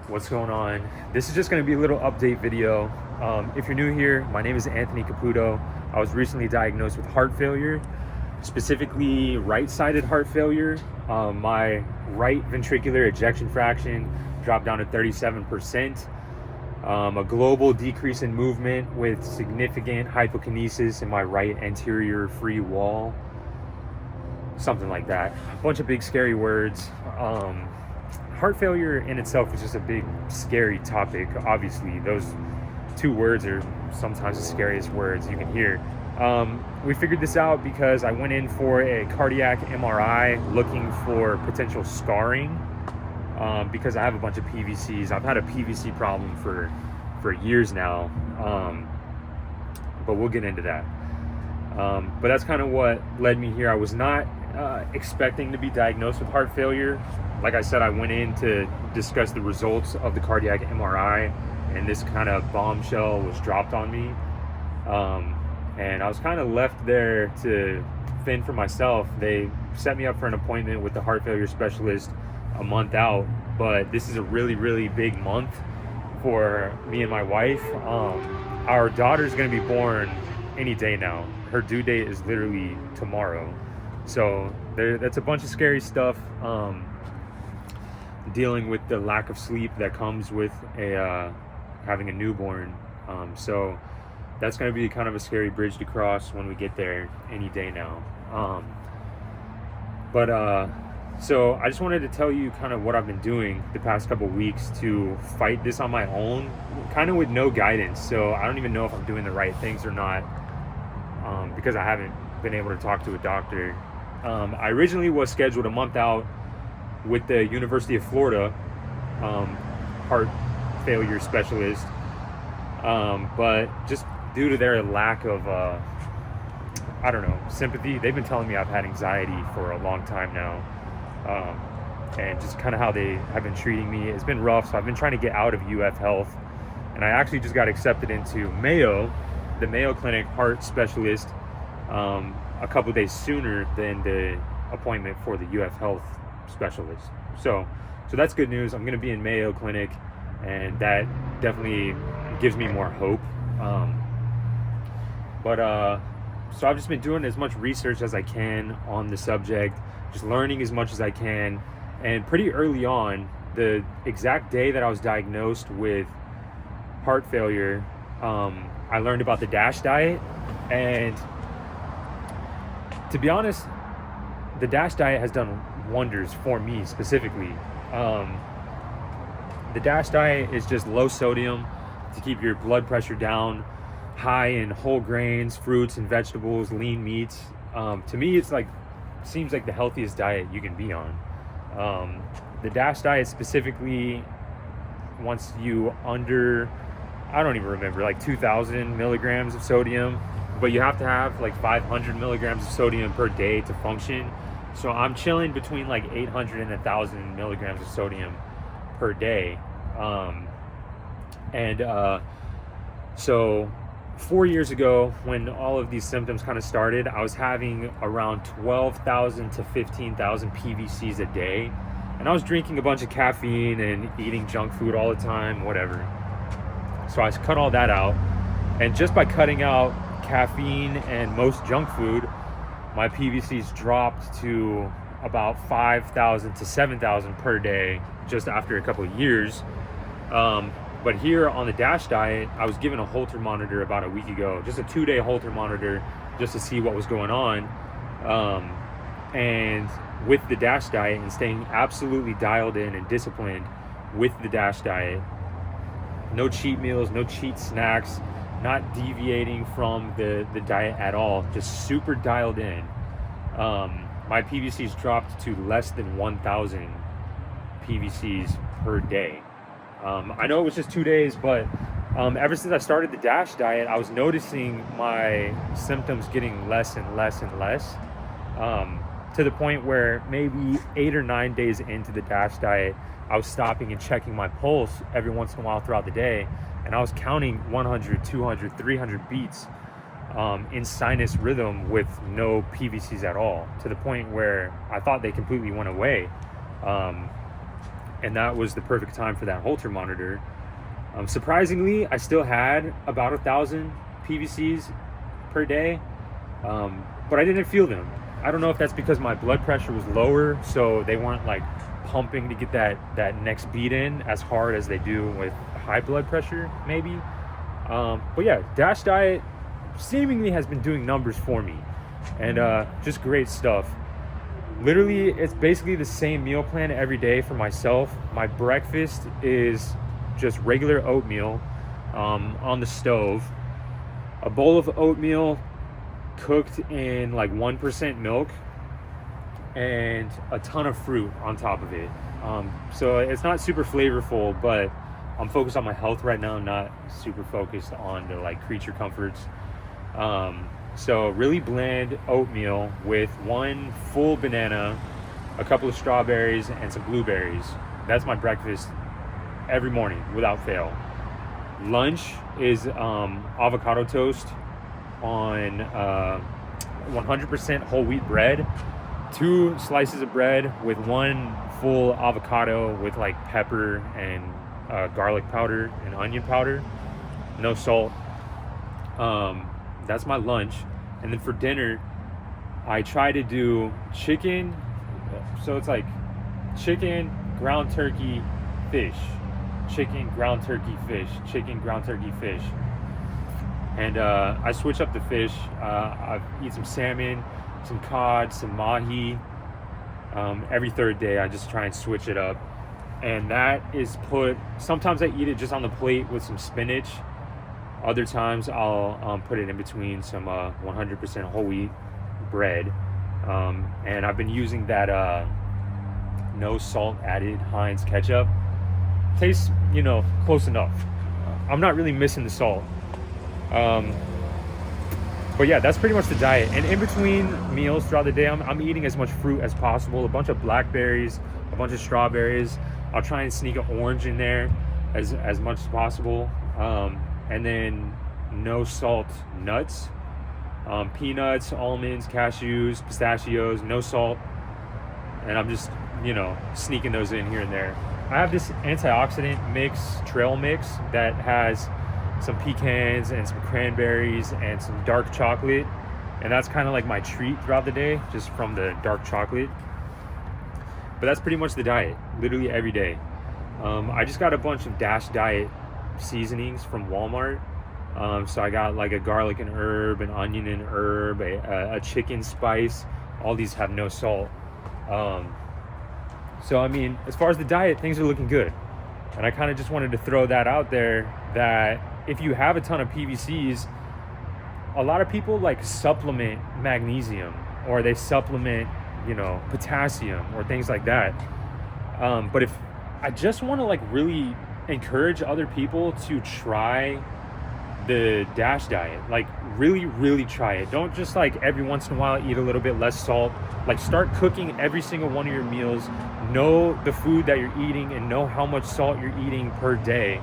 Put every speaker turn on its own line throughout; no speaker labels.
What's going on? This is just going to be a little update video. If you're new here, my name is Anthony Caputo. I was recently diagnosed with heart failure, specifically right-sided heart failure. My right ventricular ejection fraction dropped down to 37%. A global decrease in movement with significant hypokinesis in my right anterior free wall. Something like that. A bunch of big scary words. Heart failure in itself is just a big scary topic. Obviously those two words are sometimes the scariest words you can hear. We figured this out because I went in for a cardiac MRI looking for potential scarring, because I have a bunch of PVCs. I've had a PVC problem for years now, but we'll get into that. But that's kind of what led me here. I was not expecting to be diagnosed with heart failure. Like I said, I went in to discuss the results of the cardiac MRI, and this kind of bombshell was dropped on me. And I was kind of left there to fend for myself. They set me up for an appointment with the heart failure specialist a month out, but this is a really, really big month for me and my wife. Our daughter's gonna be born any day now. Her due date is literally tomorrow. So that's a bunch of scary stuff. Dealing with the lack of sleep that comes with having a newborn. So that's going to be kind of a scary bridge to cross when we get there any day now. So I just wanted to tell you kind of what I've been doing the past couple weeks to fight this on my own, kind of with no guidance. So I don't even know if I'm doing the right things or not, because I haven't been able to talk to a doctor. I originally was scheduled a month out with the University of Florida heart failure specialist, but just due to their lack of sympathy, they've been telling me I've had anxiety for a long time now, and just kind of how they have been treating me, it's been rough. So I've been trying to get out of UF Health, and I actually just got accepted into Mayo, the Mayo Clinic heart specialist, a couple days sooner than the appointment for the UF Health specialist. So that's good news. I'm going to be in Mayo Clinic, and that definitely gives me more hope. So I've just been doing as much research as I can on the subject, just learning as much as I can. And pretty early on, the exact day that I was diagnosed with heart failure, I learned about the DASH diet. And to be honest, the DASH diet has done wonders for me specifically. The DASH diet is just low sodium to keep your blood pressure down, high in whole grains, fruits and vegetables, lean meats. To me, seems like the healthiest diet you can be on. The DASH diet specifically wants you under, I don't even remember, like 2,000 milligrams of sodium, but you have to have like 500 milligrams of sodium per day to function. So I'm chilling between like 800 and 1,000 milligrams of sodium per day. So 4 years ago, when all of these symptoms kind of started, I was having around 12,000 to 15,000 PVCs a day. And I was drinking a bunch of caffeine and eating junk food all the time, whatever. So I cut all that out. And just by cutting out caffeine and most junk food, my PVCs dropped to about 5,000 to 7,000 per day just after a couple of years. But here on the DASH diet, I was given a Holter monitor about a week ago, just a 2-day Holter monitor, just to see what was going on. And with the DASH diet and staying absolutely dialed in and disciplined with the DASH diet, no cheat meals, no cheat snacks, not deviating from the diet at all, just super dialed in. My PVCs dropped to less than 1,000 PVCs per day. I know it was just 2 days, but ever since I started the DASH diet, I was noticing my symptoms getting less and less and less, to the point where maybe 8 or 9 days into the DASH diet, I was stopping and checking my pulse every once in a while throughout the day, and I was counting 100, 200, 300 beats in sinus rhythm with no PVCs at all, to the point where I thought they completely went away. and that was the perfect time for that Holter monitor. Surprisingly, I still had about 1,000 PVCs per day, but I didn't feel them. I don't know if that's because my blood pressure was lower, so they weren't like pumping to get that next beat in as hard as they do with high blood pressure, maybe. But yeah, Dash Diet seemingly has been doing numbers for me, and just great stuff. Literally, it's basically the same meal plan every day for myself. My breakfast is just regular oatmeal on the stove, a bowl of oatmeal cooked in like 1% milk, and a ton of fruit on top of it. So it's not super flavorful, but I'm focused on my health right now, not super focused on the like creature comforts. So really bland oatmeal with one full banana, a couple of strawberries, and some blueberries. That's my breakfast every morning without fail. Lunch is avocado toast on 100% whole wheat bread, 2 slices of bread with one full avocado with like pepper and garlic powder and onion powder, no salt. That's my lunch. And then for dinner, I try to do chicken. So it's like chicken, ground turkey, fish. Chicken, ground turkey, fish. Chicken, ground turkey, fish. And I switch up the fish. I eat some salmon, some cod, some mahi. Every third day, I just try and switch it up. And that is sometimes I eat it just on the plate with some spinach. Other times I'll put it in between some 100% whole wheat bread. And I've been using that no salt added Heinz ketchup. Tastes, close enough. I'm not really missing the salt. But yeah, that's pretty much the diet. And in between meals throughout the day, I'm eating as much fruit as possible. A bunch of blackberries, a bunch of strawberries. I'll try and sneak an orange in there as much as possible. And then no salt nuts, peanuts, almonds, cashews, pistachios, no salt. And I'm just, sneaking those in here and there. I have this antioxidant mix, trail mix, that has some pecans and some cranberries and some dark chocolate. And that's kind of like my treat throughout the day, just from the dark chocolate. But that's pretty much the diet, literally every day. I just got a bunch of Dash Diet seasonings from Walmart. So I got like a garlic and herb, an onion and herb, a chicken spice. All these have no salt. So I mean, as far as the diet, things are looking good. And I kind of just wanted to throw that out there, that if you have a ton of PVCs, a lot of people like supplement magnesium, or they supplement, potassium or things like that. But if I just want to like really encourage other people to try the Dash Diet, like really, really try it. Don't just like every once in a while eat a little bit less salt. Like start cooking every single one of your meals. Know the food that you're eating and know how much salt you're eating per day.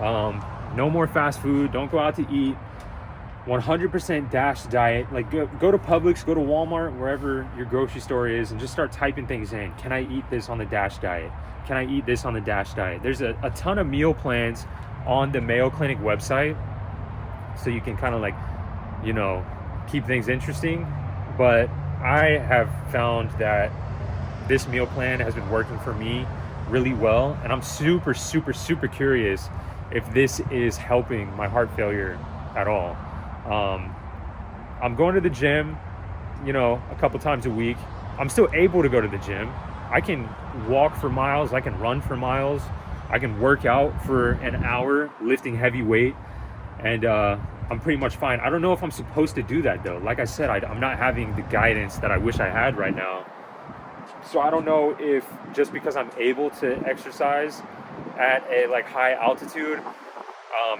No more fast food. Don't go out to eat. 100% Dash Diet. Like go to Publix, go to Walmart, wherever your grocery store is, and just start typing things in. Can I eat this on the Dash Diet? Can I eat this on the Dash Diet? There's a ton of meal plans on the Mayo Clinic website, so you can kind of like, keep things interesting. But I have found that this meal plan has been working for me really well, and I'm super, super, super curious if this is helping my heart failure at all. I'm going to the gym, a couple times a week. I'm still able to go to the gym. I can walk for miles. I can run for miles. I can work out for an hour lifting heavy weight, and I'm pretty much fine. I don't know if I'm supposed to do that though. Like I said, I'm not having the guidance that I wish I had right now. So I don't know if just because I'm able to exercise at a like high altitude,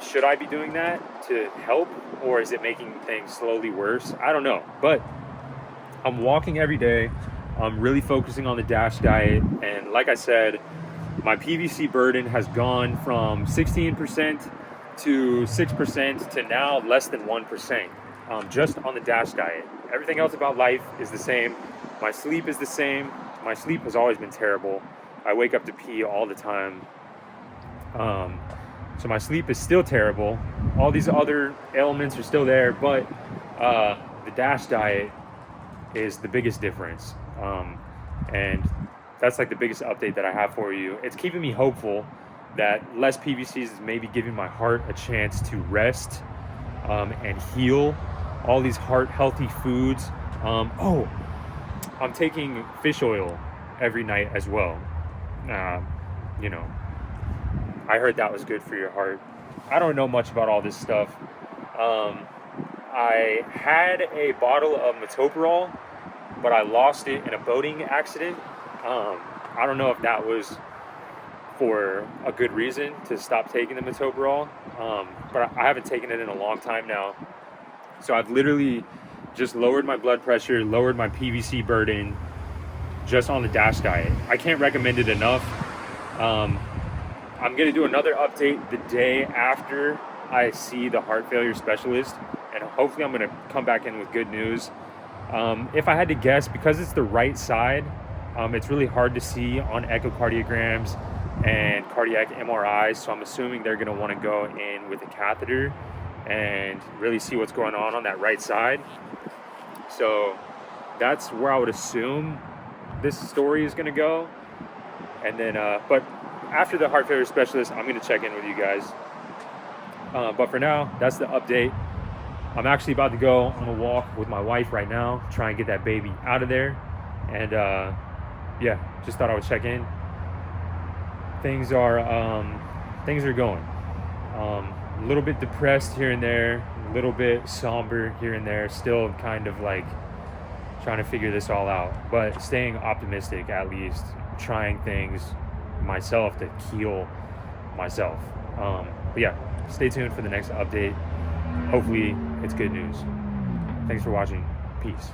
should I be doing that to help, or is it making things slowly worse? I don't know, but I'm walking every day. I'm really focusing on the Dash Diet, and like I said, my PVC burden has gone from 16% to 6% to now less than 1%, just on the Dash Diet. Everything else about life is the same. My sleep is the same. My sleep has always been terrible. I wake up to pee all the time. So my sleep is still terrible. All these other ailments are still there, but the DASH diet is the biggest difference. And that's like the biggest update that I have for you. It's keeping me hopeful that less PVCs is maybe giving my heart a chance to rest and heal. All these heart healthy foods. I'm taking fish oil every night as well. You know, I heard that was good for your heart. I don't know much about all this stuff. I had a bottle of metoprolol, but I lost it in a boating accident. I don't know if that was for a good reason to stop taking the metoprolol, but I haven't taken it in a long time now. So I've literally just lowered my blood pressure, lowered my PVC burden just on the DASH diet. I can't recommend it enough. I'm gonna do another update the day after I see the heart failure specialist, and hopefully I'm gonna come back in with good news. If I had to guess, because it's the right side, it's really hard to see on echocardiograms and cardiac MRIs, so I'm assuming they're gonna wanna go in with a catheter and really see what's going on that right side. So that's where I would assume this story is gonna go. And then, but after the heart failure specialist, I'm gonna check in with you guys. But for now, that's the update. I'm actually about to go on a walk with my wife right now, try and get that baby out of there. And yeah, just thought I would check in. Things are going. A little bit depressed here and there, a little bit somber here and there, still kind of like trying to figure this all out, but staying optimistic, at least trying things myself to heal myself. But yeah, stay tuned for the next update. Hopefully it's good news. Thanks for watching. Peace.